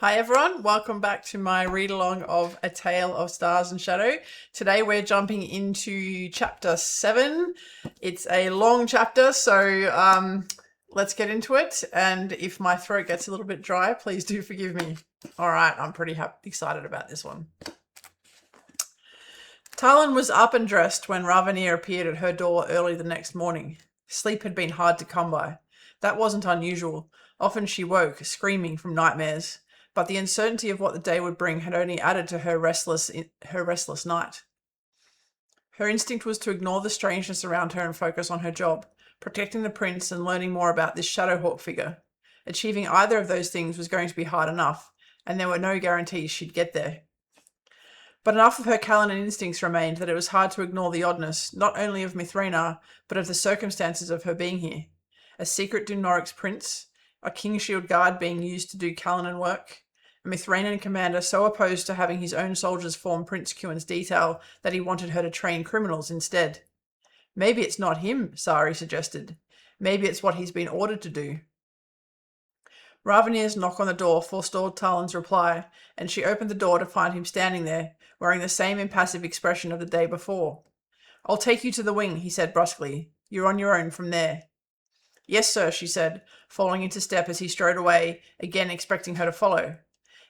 Hi everyone, welcome back to my read-along of A Tale of Stars and Shadow. Today we're jumping into chapter 7. It's a long chapter, so let's get into it. And if my throat gets a little bit dry, please do forgive me. All right, I'm pretty excited about this one. Talyn was up and dressed when Ravanier appeared at her door early the next morning. Sleep had been hard to come by. That wasn't unusual. Often she woke, screaming from nightmares. But the uncertainty of what the day would bring had only added to her restless night. Her instinct was to ignore the strangeness around her and focus on her job, protecting the prince and learning more about this Shadowhawk figure. Achieving either of those things was going to be hard enough, and there were no guarantees she'd get there. But enough of her Callan instincts remained that it was hard to ignore the oddness, not only of Mithranar, but of the circumstances of her being here. A secret Dumnoric's prince, a King's Shield Guard being used to do Callan work, a Mithranan commander so opposed to having his own soldiers form Prince Cuin's detail that he wanted her to train criminals instead. Maybe it's not him, Sari suggested. Maybe it's what he's been ordered to do. Ravanier's knock on the door forestalled Talyn's reply, and she opened the door to find him standing there, wearing the same impassive expression of the day before. "I'll take you to the wing," he said brusquely. "You're on your own from there." "Yes, sir," she said, falling into step as he strode away, again expecting her to follow.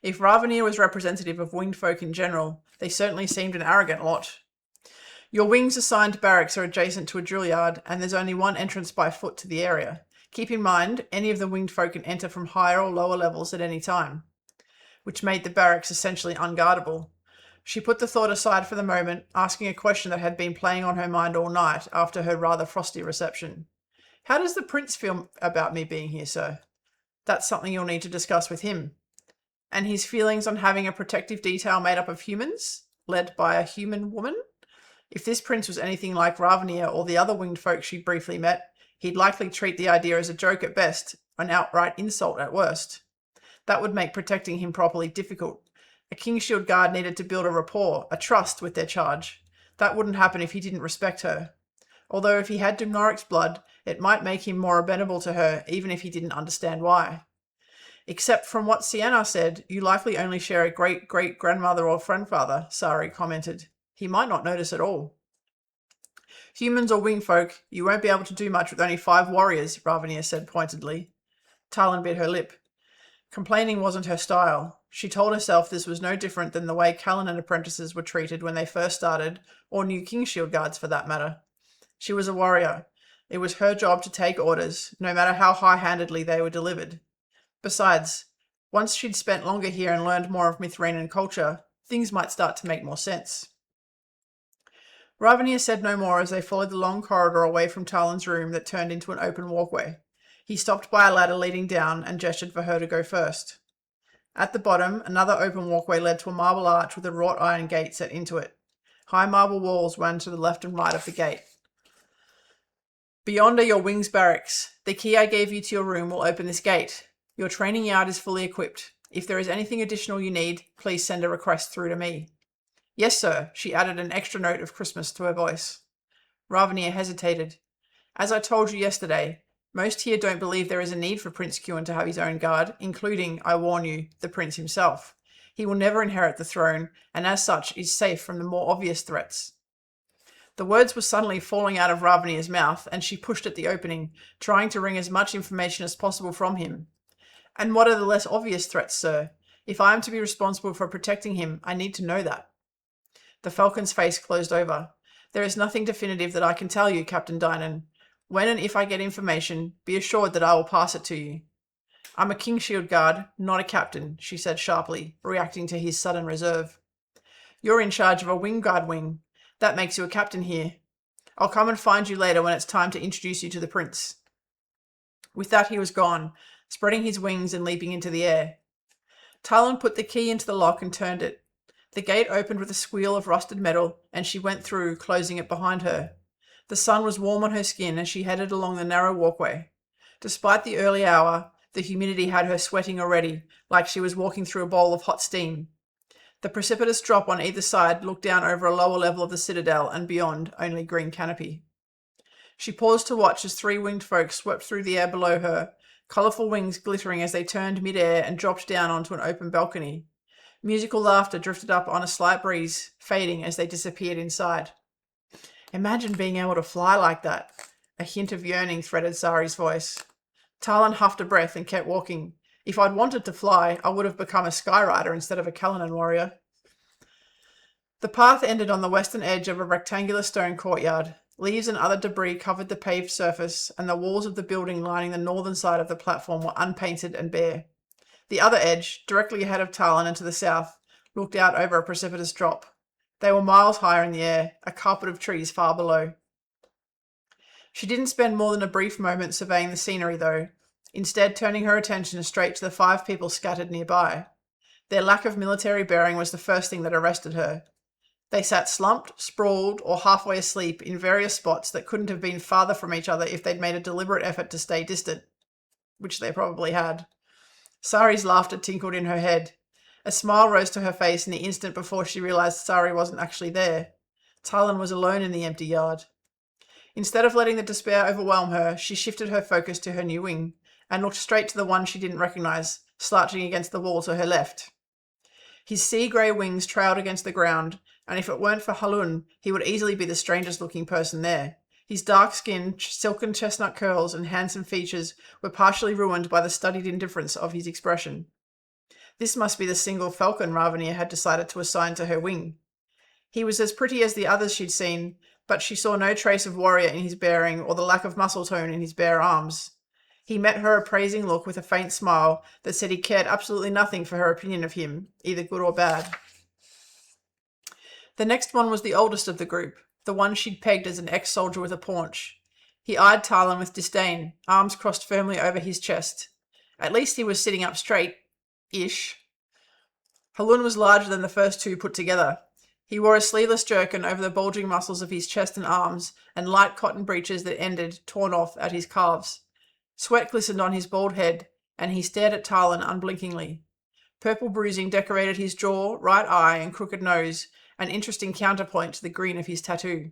If Ravanier was representative of winged folk in general, they certainly seemed an arrogant lot. "Your wing's assigned barracks are adjacent to a drill yard, and there's only one entrance by foot to the area. Keep in mind, any of the winged folk can enter from higher or lower levels at any time," which made the barracks essentially unguardable. She put the thought aside for the moment, asking a question that had been playing on her mind all night after her rather frosty reception. "How does the prince feel about me being here, sir?" "That's something you'll need to discuss with him." "And his feelings on having a protective detail made up of humans, led by a human woman? If this prince was anything like Ravanier or the other winged folk she briefly met, he'd likely treat the idea as a joke at best, an outright insult at worst. That would make protecting him properly difficult. A King's Shield Guard needed to build a rapport, a trust with their charge. That wouldn't happen if he didn't respect her. Although if he had Dumnoric's blood, it might make him more amenable to her, even if he didn't understand why. Except from what Sienna said, you likely only share a great-great-grandmother or grandfather," Sari commented. "He might not notice at all." "Humans or winged folk, you won't be able to do much with only 5 warriors," Ravanier said pointedly. Talyn bit her lip. Complaining wasn't her style. She told herself this was no different than the way Callan apprentices were treated when they first started, or new King's Shield Guards for that matter. She was a warrior. It was her job to take orders, no matter how high-handedly they were delivered. Besides, once she'd spent longer here and learned more of Mithranan culture, things might start to make more sense. Ravanier said no more as they followed the long corridor away from Talyn's room that turned into an open walkway. He stopped by a ladder leading down and gestured for her to go first. At the bottom, another open walkway led to a marble arch with a wrought iron gate set into it. High marble walls ran to the left and right of the gate. "Beyond are your wings barracks. The key I gave you to your room will open this gate. Your training yard is fully equipped. If there is anything additional you need, please send a request through to me." "Yes, sir," she added an extra note of Christmas to her voice. Ravanier hesitated. "As I told you yesterday, most here don't believe there is a need for Prince Cuin to have his own guard, including, I warn you, the prince himself. He will never inherit the throne, and as such is safe from the more obvious threats." The words were suddenly falling out of Ravanier's mouth, and she pushed at the opening, trying to wring as much information as possible from him. "And what are the less obvious threats, sir? If I am to be responsible for protecting him, I need to know that." The Falcon's face closed over. "There is nothing definitive that I can tell you, Captain Dynan. When and if I get information, be assured that I will pass it to you." "I'm a King's Shield Guard, not a captain," she said sharply, reacting to his sudden reserve. "You're in charge of a wing guard wing. That makes you a captain here. I'll come and find you later when it's time to introduce you to the prince." With that, he was gone, spreading his wings and leaping into the air. Talyn put the key into the lock and turned it. The gate opened with a squeal of rusted metal, and she went through, closing it behind her. The sun was warm on her skin as she headed along the narrow walkway. Despite the early hour, the humidity had her sweating already, like she was walking through a bowl of hot steam. The precipitous drop on either side looked down over a lower level of the citadel, and beyond, only green canopy. She paused to watch as 3 winged folk swept through the air below her, colourful wings glittering as they turned mid-air and dropped down onto an open balcony. Musical laughter drifted up on a slight breeze, fading as they disappeared inside. Imagine being able to fly like that. A hint of yearning threaded Sari's voice. Talyn huffed a breath and kept walking. If I'd wanted to fly, I would have become a skyrider instead of a Callanan warrior. The path ended on the western edge of a rectangular stone courtyard. Leaves and other debris covered the paved surface, and the walls of the building lining the northern side of the platform were unpainted and bare. The other edge, directly ahead of Talyn and to the south, looked out over a precipitous drop. They were miles higher in the air, a carpet of trees far below. She didn't spend more than a brief moment surveying the scenery, though, instead turning her attention straight to the 5 people scattered nearby. Their lack of military bearing was the first thing that arrested her. They sat slumped, sprawled, or halfway asleep in various spots that couldn't have been farther from each other if they'd made a deliberate effort to stay distant, which they probably had. Sari's laughter tinkled in her head. A smile rose to her face in the instant before she realized Sari wasn't actually there. Talyn was alone in the empty yard. Instead of letting the despair overwhelm her, she shifted her focus to her new wing and looked straight to the one she didn't recognize, slouching against the wall to her left. His sea-grey wings trailed against the ground, and if it weren't for Halun, he would easily be the strangest-looking person there. His dark skin, silken chestnut curls, and handsome features were partially ruined by the studied indifference of his expression. This must be the single falcon Ravania had decided to assign to her wing. He was as pretty as the others she'd seen, but she saw no trace of warrior in his bearing or the lack of muscle tone in his bare arms. He met her appraising look with a faint smile that said he cared absolutely nothing for her opinion of him, either good or bad. The next one was the oldest of the group, the one she'd pegged as an ex-soldier with a paunch. He eyed Talyn with disdain, arms crossed firmly over his chest. At least he was sitting up straight-ish. Halun was larger than the first 2 put together. He wore a sleeveless jerkin over the bulging muscles of his chest and arms, and light cotton breeches that ended, torn off, at his calves. Sweat glistened on his bald head, and he stared at Talyn unblinkingly. Purple bruising decorated his jaw, right eye, and crooked nose, an interesting counterpoint to the green of his tattoo.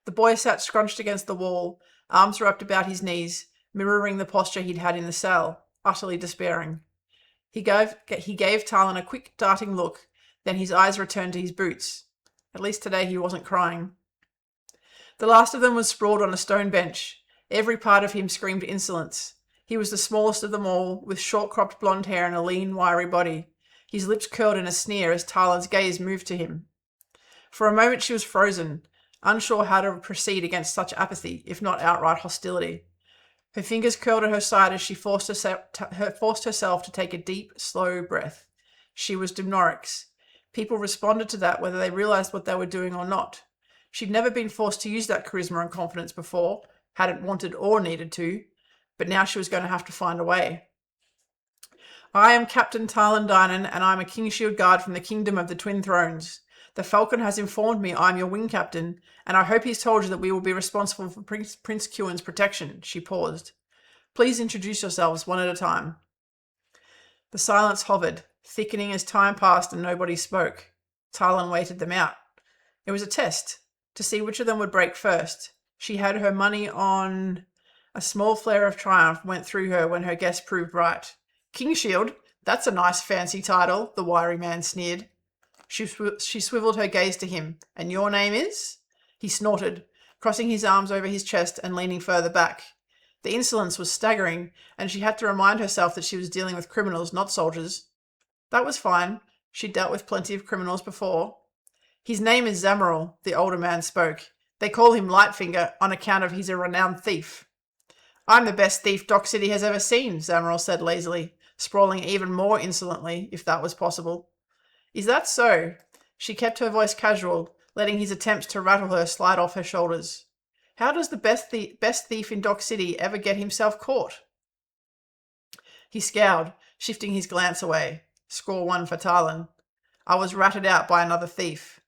The boy sat scrunched against the wall, arms wrapped about his knees, mirroring the posture he'd had in the cell, utterly despairing. He gave Talyn a quick, darting look, then his eyes returned to his boots. At least today he wasn't crying. The last of them was sprawled on a stone bench. Every part of him screamed insolence. He was the smallest of them all, with short-cropped blonde hair and a lean, wiry body. His lips curled in a sneer as Talyn's gaze moved to him. For a moment she was frozen, unsure how to proceed against such apathy, if not outright hostility. Her fingers curled at her side as she forced herself to take a deep, slow breath. She was Dimnorix. People responded to that whether they realized what they were doing or not. She'd never been forced to use that charisma and confidence before, hadn't wanted or needed to, but now she was going to have to find a way. I am Captain Talyn Dynan, and I am a Kingshield Guard from the Kingdom of the Twin Thrones. The Falcon has informed me I am your wing captain, and I hope he's told you that we will be responsible for Prince Kewin's protection. She paused. Please introduce yourselves one at a time. The silence hovered, thickening as time passed and nobody spoke. Talyn waited them out. It was a test, to see which of them would break first. She had her money on... A small flare of triumph went through her when her guess proved right. Kingshield? That's a nice fancy title, the wiry man sneered. She swiveled her gaze to him. And your name is? He snorted, crossing his arms over his chest and leaning further back. The insolence was staggering, and she had to remind herself that she was dealing with criminals, not soldiers. That was fine. She'd dealt with plenty of criminals before. His name is Zamaril, the older man spoke. They call him Lightfinger on account of he's a renowned thief. I'm the best thief Dock City has ever seen, Zamaril said lazily, sprawling even more insolently, if that was possible. Is that so? She kept her voice casual, letting his attempts to rattle her slide off her shoulders. How does the best thief in Dock City ever get himself caught? He scowled, shifting his glance away. Score 1 for Talyn. I was ratted out by another thief.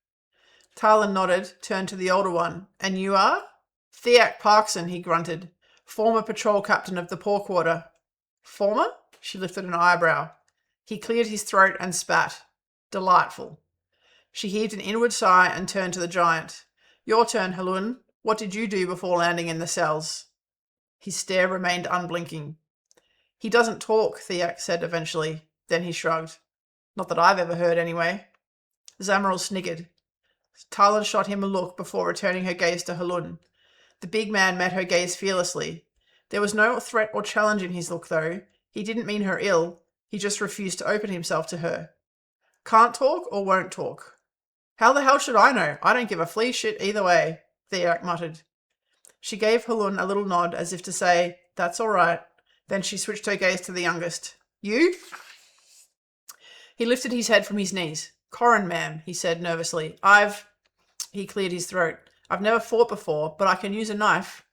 Talyn nodded, turned to the older one. And you are? Theac Parkson, he grunted. Former patrol captain of the Poor Quarter. Former? She lifted an eyebrow. He cleared his throat and spat. Delightful. She heaved an inward sigh and turned to the giant. Your turn, Halun. What did you do before landing in the cells? His stare remained unblinking. He doesn't talk, Theac said eventually. Then he shrugged. Not that I've ever heard, anyway. Zamaril sniggered. Talyn shot him a look before returning her gaze to Halun. The big man met her gaze fearlessly. There was no threat or challenge in his look, though. He didn't mean her ill. He just refused to open himself to her. Can't talk or won't talk? How the hell should I know? I don't give a flea shit either way, Theac muttered. She gave Halun a little nod as if to say, that's all right. Then she switched her gaze to the youngest. You? He lifted his head from his knees. Corrin, ma'am, he said nervously. He cleared his throat. I've never fought before, but I can use a knife.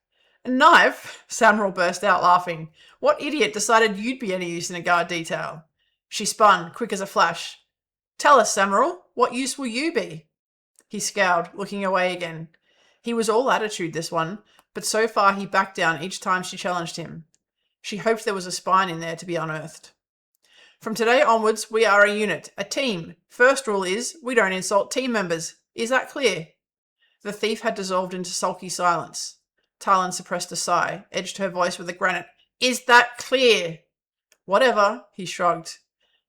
A knife? Zamaril burst out laughing. What idiot decided you'd be any use in a guard detail? She spun, quick as a flash. Tell us, Zamaril, what use will you be? He scowled, looking away again. He was all attitude, this one, but so far he backed down each time she challenged him. She hoped there was a spine in there to be unearthed. From today onwards, we are a unit, a team. First rule is, we don't insult team members. Is that clear? The thief had dissolved into sulky silence. Talyn suppressed a sigh, edged her voice with a granite. Is that clear? Whatever, he shrugged.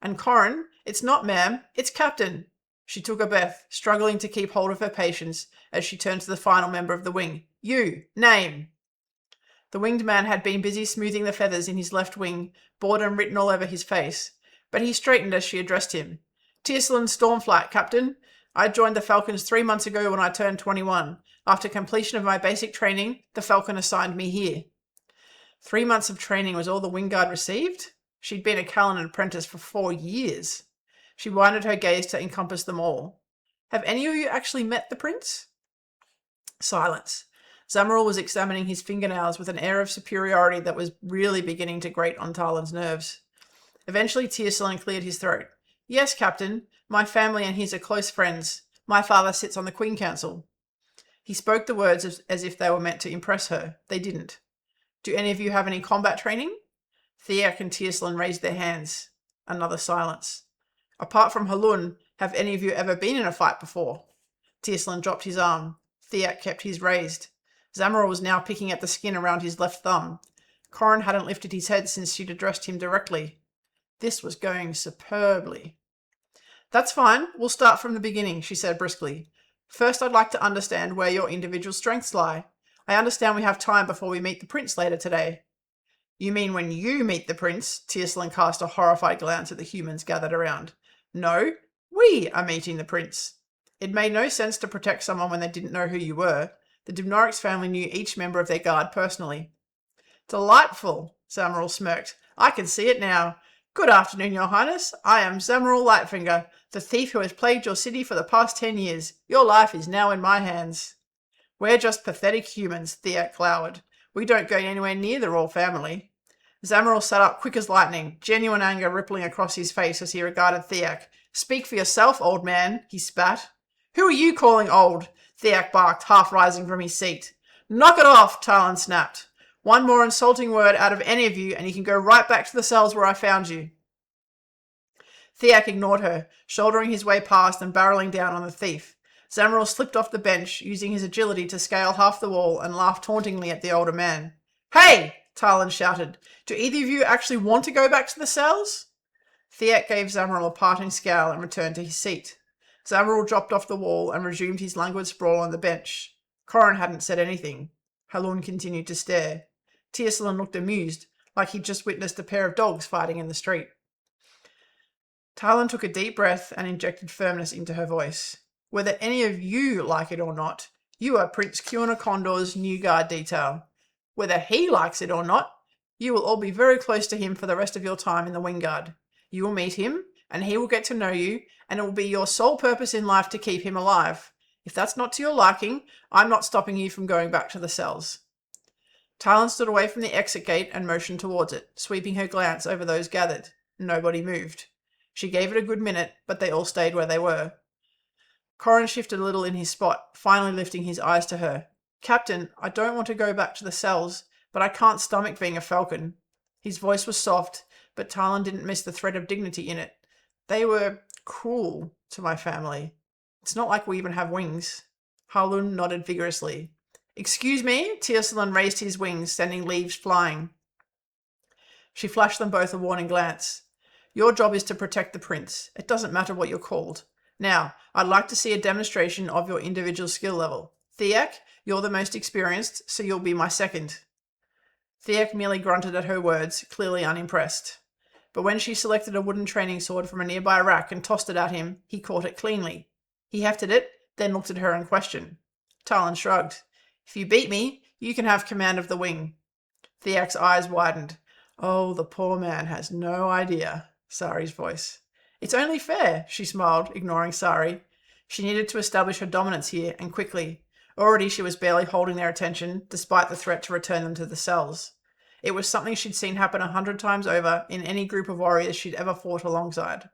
And Corrin, it's not ma'am, it's captain. She took a breath, struggling to keep hold of her patience as she turned to the final member of the wing. You, name. The winged man had been busy smoothing the feathers in his left wing, boredom written all over his face, but he straightened as she addressed him. Tiercelin Stormflight, Captain. I joined the Falcons 3 months ago when I turned 21. After completion of my basic training, the Falcon assigned me here. 3 months of training was all the Wingguard received? She'd been a Callan apprentice for 4 years. She widened her gaze to encompass them all. Have any of you actually met the prince? Silence. Zamaril was examining his fingernails with an air of superiority that was really beginning to grate on Talyn's nerves. Eventually Tiercelin cleared his throat. Yes, Captain. My family and his are close friends. My father sits on the Queen Council. He spoke the words as if they were meant to impress her. They didn't. Do any of you have any combat training? Theac and Tiercelin raised their hands. Another silence. Apart from Halun, have any of you ever been in a fight before? Tiercelin dropped his arm. Theac kept his raised. Zamaril was now picking at the skin around his left thumb. Corrin hadn't lifted his head since she'd addressed him directly. This was going superbly. That's fine. We'll start from the beginning, she said briskly. First, I'd like to understand where your individual strengths lie. I understand we have time before we meet the prince later today. You mean when you meet the prince? Tiercelin cast a horrified glance at the humans gathered around. No, we are meeting the prince. It made no sense to protect someone when they didn't know who you were. The Dumnorix family knew each member of their guard personally. Delightful, Zamaril smirked. I can see it now. Good afternoon, Your Highness. I am Zamaril Lightfinger, the thief who has plagued your city for the past 10 years. Your life is now in my hands. We're just pathetic humans, Theac glowered. We don't go anywhere near the royal family. Zamaril sat up quick as lightning, genuine anger rippling across his face as he regarded Theac. Speak for yourself, old man, he spat. Who are you calling old? Theac barked, half rising from his seat. Knock it off, Talyn snapped. One more insulting word out of any of you and you can go right back to the cells where I found you. Theac ignored her, shouldering his way past and barreling down on the thief. Zamaril slipped off the bench, using his agility to scale half the wall and laughed tauntingly at the older man. Hey! Talyn shouted. Do either of you actually want to go back to the cells? Theac gave Zamaril a parting scowl and returned to his seat. Zamaril dropped off the wall and resumed his languid sprawl on the bench. Corrin hadn't said anything. Halun continued to stare. Tiercelin looked amused, like he'd just witnessed a pair of dogs fighting in the street. Talyn took a deep breath and injected firmness into her voice. Whether any of you like it or not, you are Prince Kuana Condor's new guard detail. Whether he likes it or not, you will all be very close to him for the rest of your time in the Wingguard. You will meet him, and he will get to know you, and it will be your sole purpose in life to keep him alive. If that's not to your liking, I'm not stopping you from going back to the cells. Talyn stood away from the exit gate and motioned towards it, sweeping her glance over those gathered. Nobody moved. She gave it a good minute, but they all stayed where they were. Corrin shifted a little in his spot, finally lifting his eyes to her. Captain, I don't want to go back to the cells, but I can't stomach being a falcon. His voice was soft, but Talyn didn't miss the thread of dignity in it. They were cruel to my family. It's not like we even have wings. Halun nodded vigorously. Excuse me? Tiercelin raised his wings, sending leaves flying. She flashed them both a warning glance. Your job is to protect the prince. It doesn't matter what you're called. Now, I'd like to see a demonstration of your individual skill level. Theac, you're the most experienced, so you'll be my second. Theac merely grunted at her words, clearly unimpressed. But when she selected a wooden training sword from a nearby rack and tossed it at him, he caught it cleanly. He hefted it, then looked at her in question. Talyn shrugged. If you beat me, you can have command of the wing. Theac's eyes widened. Oh, the poor man has no idea. Sari's voice. It's only fair, she smiled, ignoring Sari. She needed to establish her dominance here, and quickly. Already she was barely holding their attention, despite the threat to return them to the cells. It was something she'd seen happen 100 times over in any group of warriors she'd ever fought alongside.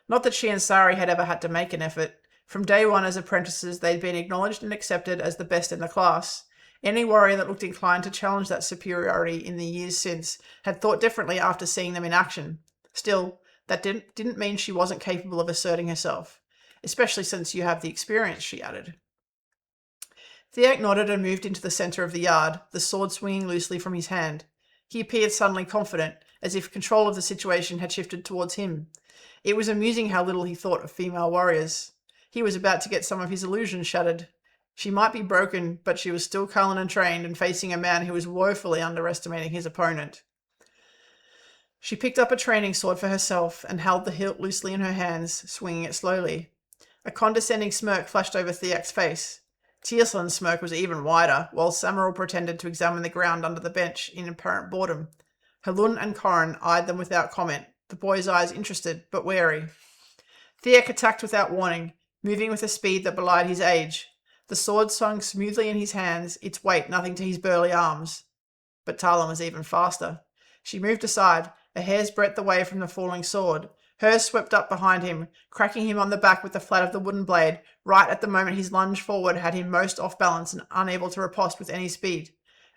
Not that she and Sari had ever had to make an effort. From day one as apprentices, they'd been acknowledged and accepted as the best in the class. Any warrior that looked inclined to challenge that superiority in the years since had thought differently after seeing them in action. Still, that didn't mean she wasn't capable of asserting herself, especially since you have the experience, she added. Theac nodded and moved into the centre of the yard, the sword swinging loosely from his hand. He appeared suddenly confident, as if control of the situation had shifted towards him. It was amusing how little he thought of female warriors. He was about to get some of his illusions shattered. She might be broken, but she was still Cullen and trained and facing a man who was woefully underestimating his opponent. She picked up a training sword for herself and held the hilt loosely in her hands, swinging it slowly. A condescending smirk flashed over Theac's face. Tiercelin's smirk was even wider, while Zamaril pretended to examine the ground under the bench in apparent boredom. Halun and Corrin eyed them without comment, the boy's eyes interested but wary. Theac attacked without warning, moving with a speed that belied his age. The sword swung smoothly in his hands, its weight nothing to his burly arms. But Talyn was even faster. She moved aside, a hair's breadth away from the falling sword. Hers swept up behind him, cracking him on the back with the flat of the wooden blade, right at the moment his lunge forward had him most off balance and unable to riposte with any speed.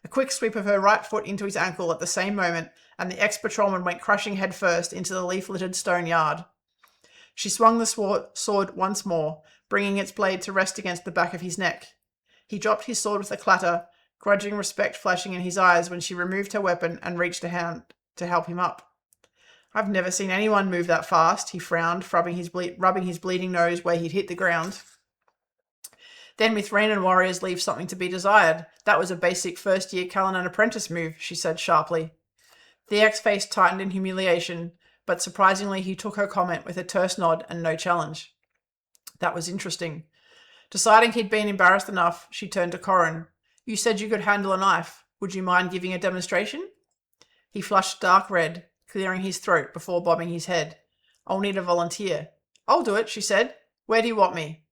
A quick sweep of her right foot into his ankle at the same moment, and the ex-patrolman went crashing headfirst into the leaf-littered stone yard. She swung the sword once more, bringing its blade to rest against the back of his neck. He dropped his sword with a clatter, grudging respect flashing in his eyes when she removed her weapon and reached a hand to help him up. I've never seen anyone move that fast, he frowned, rubbing his bleeding nose where he'd hit the ground. Then Mithranan warriors leave something to be desired. That was a basic first-year Cullinan apprentice move, she said sharply. Theac's face tightened in humiliation, but surprisingly he took her comment with a terse nod and no challenge. That was interesting. Deciding he'd been embarrassed enough, she turned to Corrin. You said you could handle a knife. Would you mind giving a demonstration? He flushed dark red, clearing his throat before bobbing his head. I'll need a volunteer. I'll do it, she said. Where do you want me?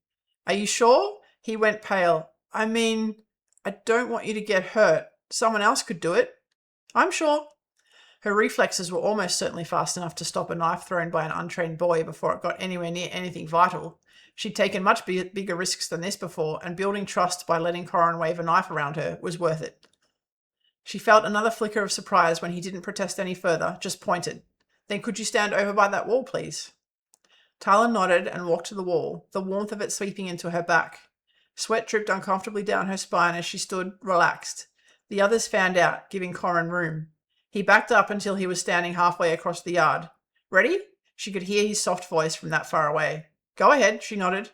Are you sure? He went pale. I mean, I don't want you to get hurt. Someone else could do it. I'm sure. Her reflexes were almost certainly fast enough to stop a knife thrown by an untrained boy before it got anywhere near anything vital. She'd taken much bigger risks than this before, and building trust by letting Corrin wave a knife around her was worth it. She felt another flicker of surprise when he didn't protest any further, just pointed. Then could you stand over by that wall, please? Talyn nodded and walked to the wall, the warmth of it sweeping into her back. Sweat dripped uncomfortably down her spine as she stood, relaxed. The others fanned out, giving Corrin room. He backed up until he was standing halfway across the yard. Ready? She could hear his soft voice from that far away. Go ahead, she nodded.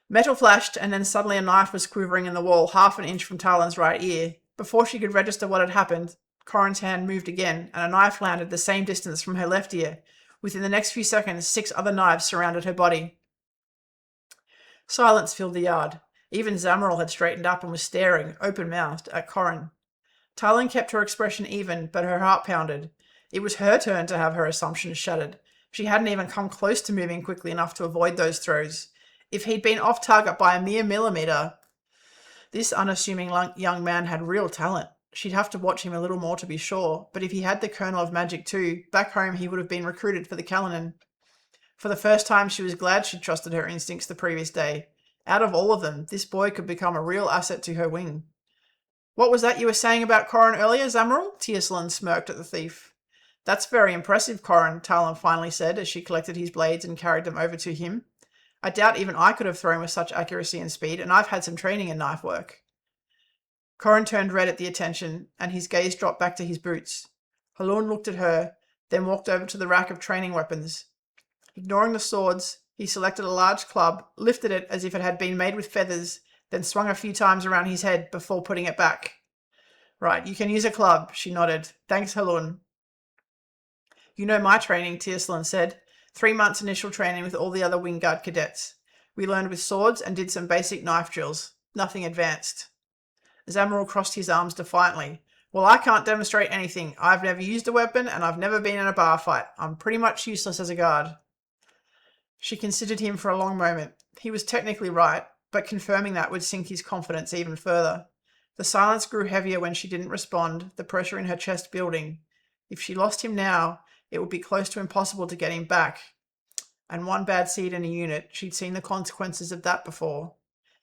Metal flashed, and then suddenly a knife was quivering in the wall 1/2 inch from Talyn's right ear. Before she could register what had happened, Corrin's hand moved again, and a knife landed the same distance from her left ear. Within the next few seconds, 6 other knives surrounded her body. Silence filled the yard. Even Zamaril had straightened up and was staring, open-mouthed, at Corrin. Talyn kept her expression even, but her heart pounded. It was her turn to have her assumptions shattered. She hadn't even come close to moving quickly enough to avoid those throws. If he'd been off target by a mere millimetre, this unassuming young man had real talent. She'd have to watch him a little more to be sure, but if he had the kernel of magic too, back home he would have been recruited for the Cullinan. For the first time, she was glad she'd trusted her instincts the previous day. Out of all of them, this boy could become a real asset to her wing. What was that you were saying about Corrin earlier, Zamaril? Tiercelin smirked at the thief. That's very impressive, Corrin, Talyn finally said as she collected his blades and carried them over to him. I doubt even I could have thrown with such accuracy and speed, and I've had some training in knife work. Corrin turned red at the attention, and his gaze dropped back to his boots. Halun looked at her, then walked over to the rack of training weapons. Ignoring the swords, he selected a large club, lifted it as if it had been made with feathers, then swung a few times around his head before putting it back. Right, you can use a club, she nodded. Thanks, Halun. You know my training, Tiercelin said. 3 months initial training with all the other Wingguard cadets. We learned with swords and did some basic knife drills. Nothing advanced. Zamaril crossed his arms defiantly. Well, I can't demonstrate anything. I've never used a weapon and I've never been in a bar fight. I'm pretty much useless as a guard. She considered him for a long moment. He was technically right, but confirming that would sink his confidence even further. The silence grew heavier when she didn't respond, the pressure in her chest building. If she lost him now, it would be close to impossible to get him back. And one bad seed in a unit, she'd seen the consequences of that before.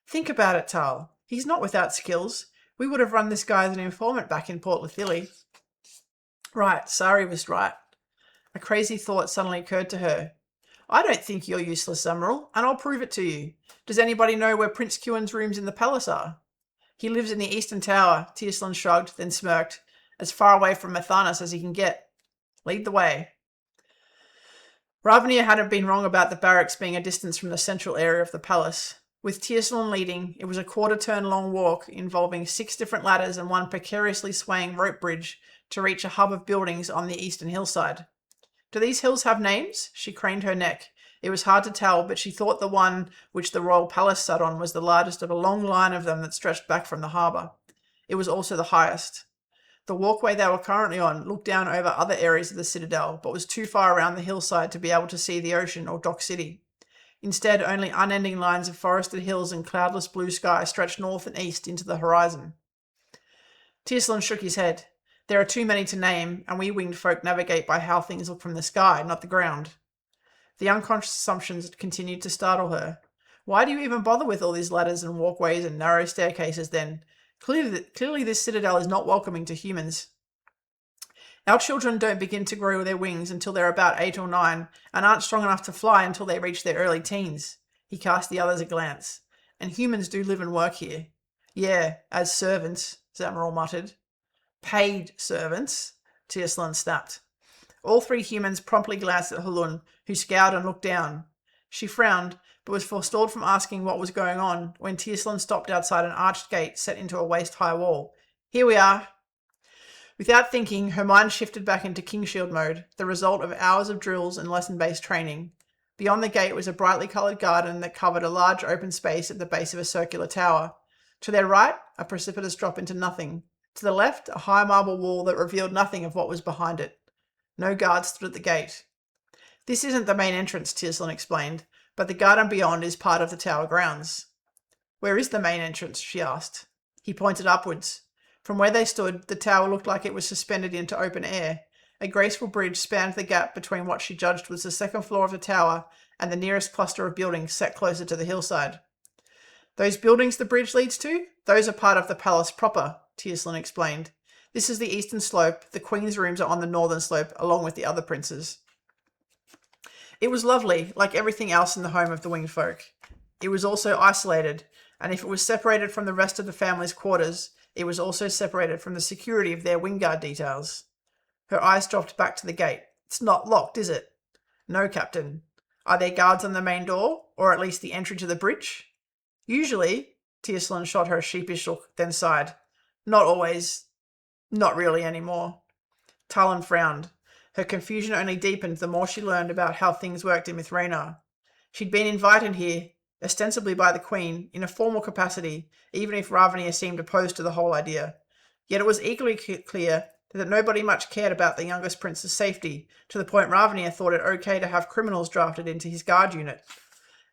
Think about it, Tal. He's not without skills. We would have run this guy as an informant back in Port Lithili. Right, Sari was right. A crazy thought suddenly occurred to her. I don't think you're useless, Zamaril, and I'll prove it to you. Does anybody know where Prince Kewin's rooms in the palace are? He lives in the Eastern Tower, Tiercelin shrugged, then smirked. As far away from Mathanas as he can get. Lead the way. Ravnia hadn't been wrong about the barracks being a distance from the central area of the palace. With Tiercelin leading, it was a quarter-turn long walk involving 6 different ladders and one precariously swaying rope bridge to reach a hub of buildings on the eastern hillside. Do these hills have names? She craned her neck. It was hard to tell, but she thought the one which the royal palace sat on was the largest of a long line of them that stretched back from the harbour. It was also the highest. The walkway they were currently on looked down over other areas of the citadel, but was too far around the hillside to be able to see the ocean or Dock City. Instead, only unending lines of forested hills and cloudless blue sky stretched north and east into the horizon. Tiercelin shook his head. There are too many to name, and we winged folk navigate by how things look from the sky, not the ground. The unconscious assumptions continued to startle her. Why do you even bother with all these ladders and walkways and narrow staircases then? Clearly this citadel is not welcoming to humans. Our children don't begin to grow their wings until they're about 8 or 9 and aren't strong enough to fly until they reach their early teens. He cast the others a glance. And humans do live and work here. Yeah, as servants, Zamaril muttered. Paid servants, Tiercelin snapped. All 3 humans promptly glanced at Halun, who scowled and looked down. She frowned, but was forestalled from asking what was going on when Tiercelin stopped outside an arched gate set into a waist-high wall. Here we are. Without thinking, her mind shifted back into King Shield mode, the result of hours of drills and lesson-based training. Beyond the gate was a brightly coloured garden that covered a large open space at the base of a circular tower. To their right, a precipitous drop into nothing. To the left, a high marble wall that revealed nothing of what was behind it. No guards stood at the gate. This isn't the main entrance, Tiercelin explained, but the garden beyond is part of the tower grounds. Where is the main entrance? She asked. He pointed upwards. From where they stood, the tower looked like it was suspended into open air. A graceful bridge spanned the gap between what she judged was the second floor of the tower and the nearest cluster of buildings set closer to the hillside. Those buildings the bridge leads to? Those are part of the palace proper, Tiercelin explained. This is the eastern slope. The Queen's rooms are on the northern slope, along with the other princes. It was lovely, like everything else in the home of the winged folk. It was also isolated, and if it was separated from the rest of the family's quarters, it was also separated from the security of their wingguard details. Her eyes dropped back to the gate. It's not locked, is it? No, Captain. Are there guards on the main door, or at least the entry to the bridge? Usually, Tiercelin shot her a sheepish look, then sighed. Not always. Not really anymore. Talyn frowned. Her confusion only deepened the more she learned about how things worked in Mithranar. She'd been invited here, ostensibly by the Queen, in a formal capacity, even if Ravnia seemed opposed to the whole idea. Yet it was equally clear that nobody much cared about the youngest prince's safety, to the point Ravnia thought it okay to have criminals drafted into his guard unit.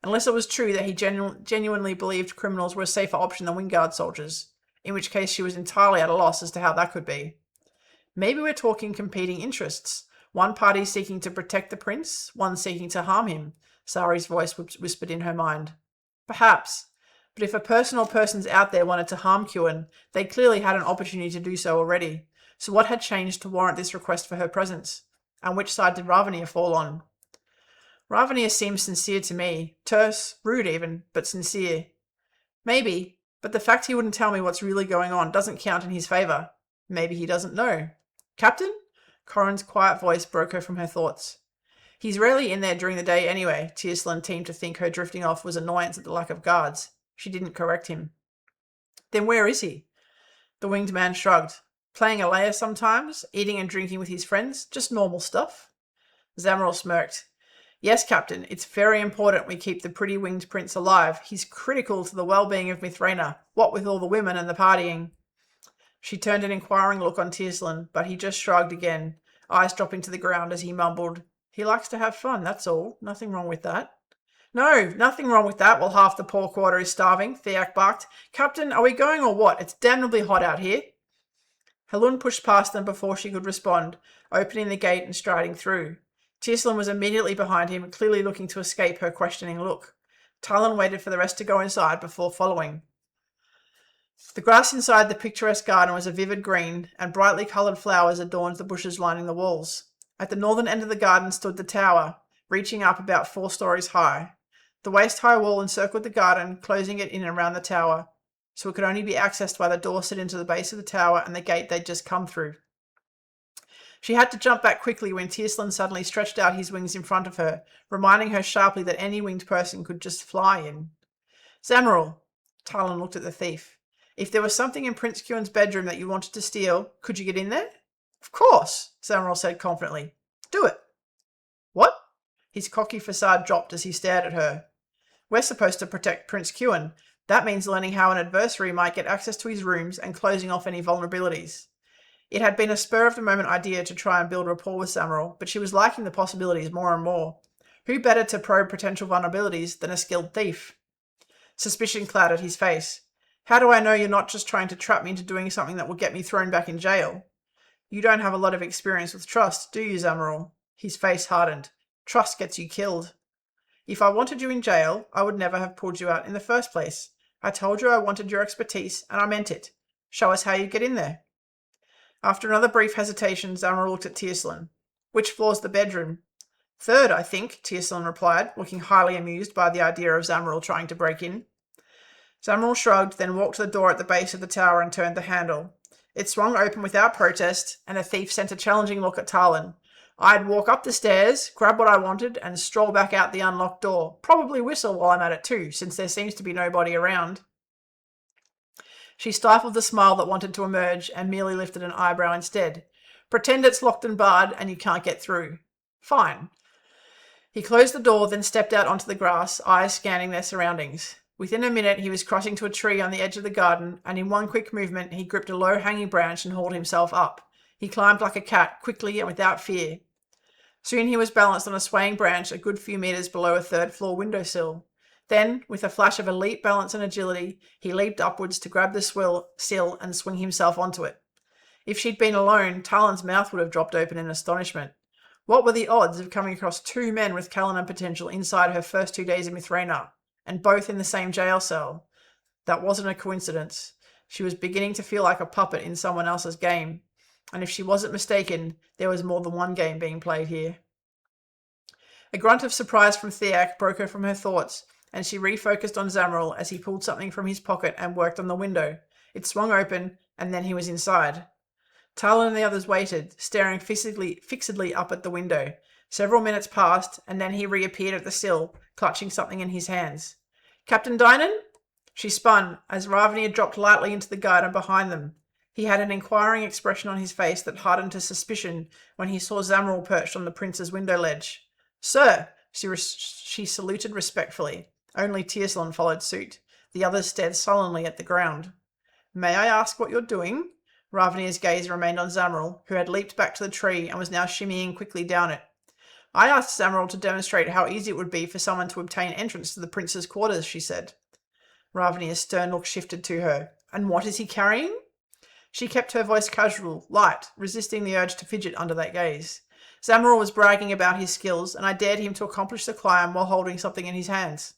Unless it was true that he genuinely believed criminals were a safer option than wingguard soldiers, in which case she was entirely at a loss as to how that could be. Maybe we're talking competing interests. One party seeking to protect the prince, one seeking to harm him, Sari's voice whispered in her mind. Perhaps. But if a person or persons out there wanted to harm Kewin, they clearly had an opportunity to do so already. So what had changed to warrant this request for her presence? And which side did Ravnia fall on? Ravnia seems sincere to me. Terse, rude even, but sincere. Maybe, but the fact he wouldn't tell me what's really going on doesn't count in his favour. Maybe he doesn't know. Captain? Corrin's quiet voice broke her from her thoughts. He's rarely in there during the day anyway. Tiercelin seemed to think her drifting off was annoyance at the lack of guards. She didn't correct him. Then where is he? The winged man shrugged. Playing a layer sometimes, eating and drinking with his friends, just normal stuff. Zamaril smirked. Yes, Captain, it's very important we keep the pretty winged prince alive. He's critical to the well-being of Mithrena, what with all the women and the partying. She turned an inquiring look on Tiercelin, but he just shrugged again, eyes dropping to the ground as he mumbled, He likes to have fun, that's all. Nothing wrong with that. No, nothing wrong with that while half the poor quarter is starving, Theac barked. Captain, are we going or what? It's damnably hot out here. Halun pushed past them before she could respond, opening the gate and striding through. Tiercelin was immediately behind him, clearly looking to escape her questioning look. Talyn waited for the rest to go inside before following. The grass inside the picturesque garden was a vivid green, and brightly coloured flowers adorned the bushes lining the walls. At the northern end of the garden stood the tower, reaching up about 4 stories high. The waist-high wall encircled the garden, closing it in and around the tower, so it could only be accessed by the door set into the base of the tower and the gate they'd just come through. She had to jump back quickly when Tiercelin suddenly stretched out his wings in front of her, reminding her sharply that any winged person could just fly in. Zamaril, Talyn looked at the thief. If there was something in Prince Kieran's bedroom that you wanted to steal, could you get in there? Of course, Zamaril said confidently. Do it. What? His cocky facade dropped as he stared at her. We're supposed to protect Prince Kieran. That means learning how an adversary might get access to his rooms and closing off any vulnerabilities. It had been a spur-of-the-moment idea to try and build rapport with Zamaril, but she was liking the possibilities more and more. Who better to probe potential vulnerabilities than a skilled thief? Suspicion clouded his face. How do I know you're not just trying to trap me into doing something that will get me thrown back in jail? You don't have a lot of experience with trust, do you, Zamaril? His face hardened. Trust gets you killed. If I wanted you in jail, I would never have pulled you out in the first place. I told you I wanted your expertise, and I meant it. Show us how you get in there. After another brief hesitation, Zamaril looked at Tiercelin. Which floor's the bedroom? 3rd, I think, Tiercelin replied, looking highly amused by the idea of Zamaril trying to break in. Zamaril shrugged, then walked to the door at the base of the tower and turned the handle. It swung open without protest, and the thief sent a challenging look at Talyn. I'd walk up the stairs, grab what I wanted, and stroll back out the unlocked door. Probably whistle while I'm at it too, since there seems to be nobody around. She stifled the smile that wanted to emerge and merely lifted an eyebrow instead. Pretend it's locked and barred and you can't get through. Fine. He closed the door, then stepped out onto the grass, eyes scanning their surroundings. Within a minute, he was crossing to a tree on the edge of the garden, and in one quick movement, he gripped a low-hanging branch and hauled himself up. He climbed like a cat, quickly and without fear. Soon he was balanced on a swaying branch a good few metres below a 3rd-floor windowsill. Then, with a flash of elite balance and agility, he leaped upwards to grab the sill and swing himself onto it. If she'd been alone, Talyn's mouth would have dropped open in astonishment. What were the odds of coming across 2 men with Callinan potential inside her first 2 days in Mithrena, and both in the same jail cell? That wasn't a coincidence. She was beginning to feel like a puppet in someone else's game, and if she wasn't mistaken, there was more than one game being played here. A grunt of surprise from Theac broke her from her thoughts, and she refocused on Zamaril as he pulled something from his pocket and worked on the window. It swung open, and then he was inside. Talyn and the others waited, staring fixedly up at the window. Several minutes passed, and then he reappeared at the sill, clutching something in his hands. Captain Dynan? She spun, as Ravnia dropped lightly into the garden behind them. He had an inquiring expression on his face that hardened to suspicion when he saw Zamaril perched on the prince's window ledge. Sir, she saluted respectfully. Only Tiercelin followed suit. The others stared sullenly at the ground. May I ask what you're doing? Ravnia's gaze remained on Zamaril, who had leaped back to the tree and was now shimmying quickly down it. I asked Zamaril to demonstrate how easy it would be for someone to obtain entrance to the prince's quarters, she said. Ravnia's stern look shifted to her. And what is he carrying? She kept her voice casual, light, resisting the urge to fidget under that gaze. Zamaril was bragging about his skills, and I dared him to accomplish the climb while holding something in his hands.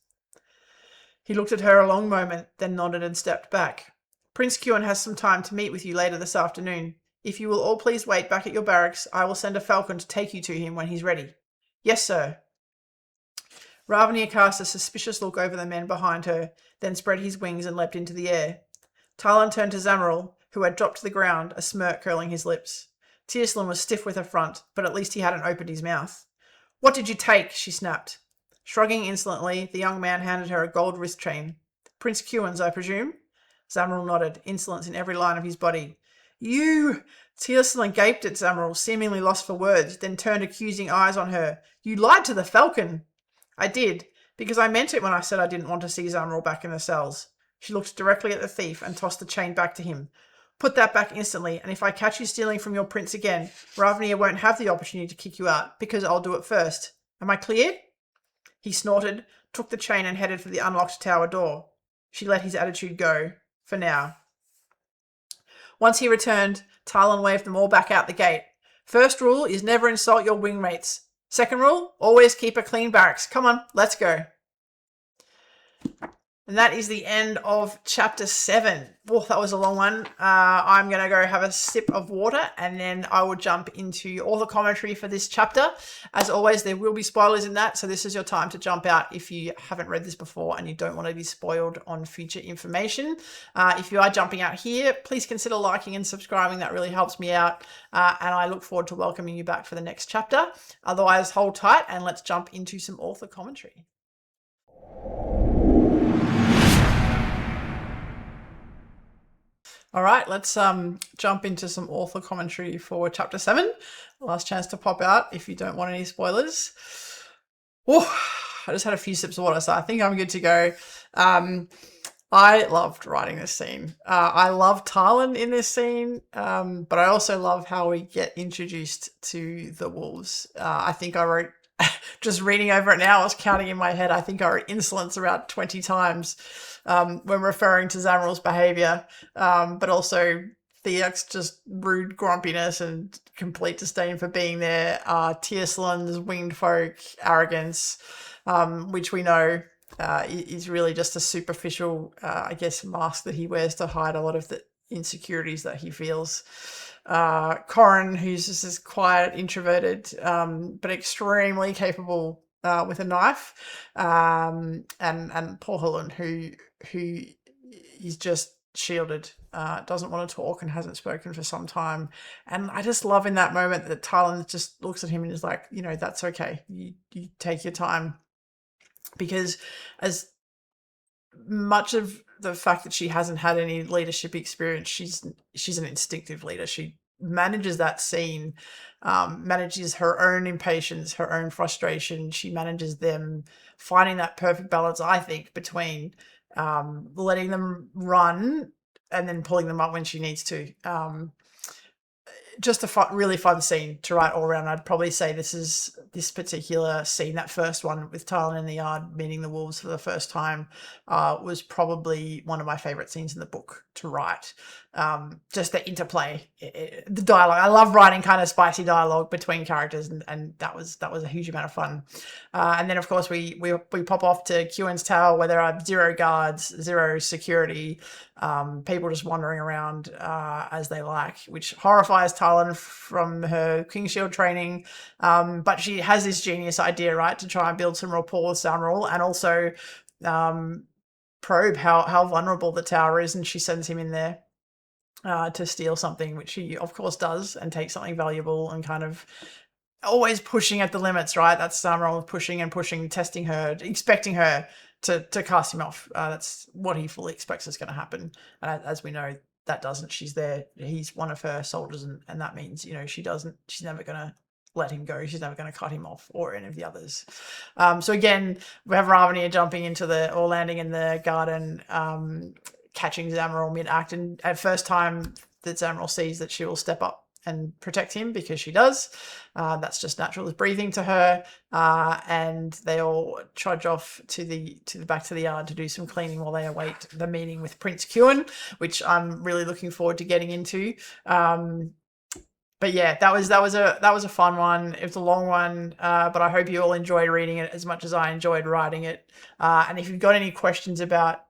He looked at her a long moment, then nodded and stepped back. Prince Kieran has some time to meet with you later this afternoon. If you will all please wait back at your barracks, I will send a falcon to take you to him when he's ready. Yes, sir. Ravnia cast a suspicious look over the men behind her, then spread his wings and leapt into the air. Talyn turned to Zamaril, who had dropped to the ground, a smirk curling his lips. Tiercelin was stiff with affront, but at least he hadn't opened his mouth. "What did you take?" she snapped. Shrugging insolently, the young man handed her a gold wrist chain. "Prince Kewin's, I presume?" Zamaril nodded, insolence in every line of his body. "You!" Tiercelin gaped at Zamaril, seemingly lost for words, then turned accusing eyes on her. "You lied to the Falcon." "I did, because I meant it when I said I didn't want to see Zamaril back in the cells." She looked directly at the thief and tossed the chain back to him. "Put that back instantly, and if I catch you stealing from your prince again, Ravnia won't have the opportunity to kick you out, because I'll do it first. Am I clear?" He snorted, took the chain and headed for the unlocked tower door. She let his attitude go, for now. Once he returned, Talyn waved them all back out the gate. "First rule is never insult your wingmates. Second rule, always keep a clean barracks. Come on, let's go." And that is the end of chapter 7. Oh, that was a long one. I'm going to go have a sip of water and then I will jump into author commentary for this chapter. As always, there will be spoilers in that, so this is your time to jump out if you haven't read this before and you don't want to be spoiled on future information. If you are jumping out here, please consider liking and subscribing. That really helps me out. And I look forward to welcoming you back for the next chapter. Otherwise, hold tight and let's jump into some author commentary. All right, let's jump into some author commentary for chapter 7. Last chance to pop out if you don't want any spoilers. Oh, I just had a few sips of water, so I think I'm good to go. I loved writing this scene. I love Talyn in this scene, but I also love how we get introduced to the wolves. I think I wrote, just reading over it now, I was counting in my head, I think I wrote insolence around 20 times when referring to Zamaril's behaviour, but also Theac's just rude grumpiness and complete disdain for being there. Tiercelin's winged folk arrogance, which we know is really just a superficial, I guess, mask that he wears to hide a lot of the insecurities that he feels. Corrin, who's just this quiet, introverted, but extremely capable with a knife, and poor Halun, who is just shielded, doesn't want to talk and hasn't spoken for some time. And I just love in that moment that Talyn just looks at him and is like, you know, that's okay. You take your time. Because as much of the fact that she hasn't had any leadership experience, she's an instinctive leader. She manages that scene, manages her own impatience, her own frustration. She manages them, finding that perfect balance, I think, between letting them run and then pulling them up when she needs to. Just a really fun scene to write all around. I'd probably say this particular scene, that first one with Talyn in the yard meeting the wolves for the first time, was probably one of my favourite scenes in the book to write. Just the interplay, the dialogue. I love writing kind of spicy dialogue between characters, and that was a huge amount of fun. And then of course we pop off to Kewin's tower where there are 0 guards, 0 security, people just wandering around as they like, which horrifies Talyn from her King Shield training. But she has this genius idea, right, to try and build some rapport with Zamaril and also probe how vulnerable the tower is, and she sends him in there to steal something, which he of course does, and take something valuable and kind of always pushing at the limits, right? That's Zamaril pushing and pushing, testing her, expecting her to cast him off. That's what he fully expects is going to happen. And as we know, that doesn't. She's there. He's one of her soldiers, and that means, you know, she's never going to let him go. She's never going to cut him off, or any of the others. So again, we have Ravnia jumping into or landing in the garden, catching Zamaril mid-act, and at first time that Zamaril sees that she will step up and protect him, because she does. That's just natural as breathing to her. And they all trudge off to the back to the yard to do some cleaning while they await the meeting with Prince Kewin, which I'm really looking forward to getting into. But yeah, that was a fun one. It was a long one, but I hope you all enjoyed reading it as much as I enjoyed writing it. And if you've got any questions about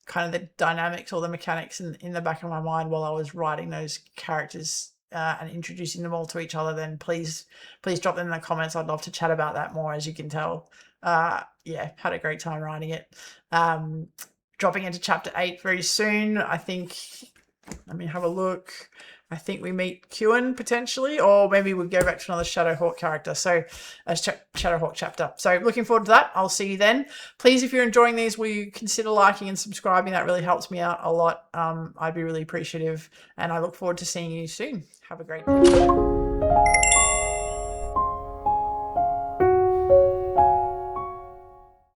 kind of the dynamics or the mechanics in the back of my mind while I was writing those characters and introducing them all to each other, then please drop them in the comments. I'd love to chat about that more. As you can tell, yeah, had a great time writing it. Dropping into chapter 8 very soon, I think. Let me have a look. I think we meet Kewin potentially, or maybe we go back to another Shadowhawk character. So a Shadowhawk chapter. So looking forward to that. I'll see you then. Please, if you're enjoying these, will you consider liking and subscribing? That really helps me out a lot. I'd be really appreciative, and I look forward to seeing you soon. Have a great day.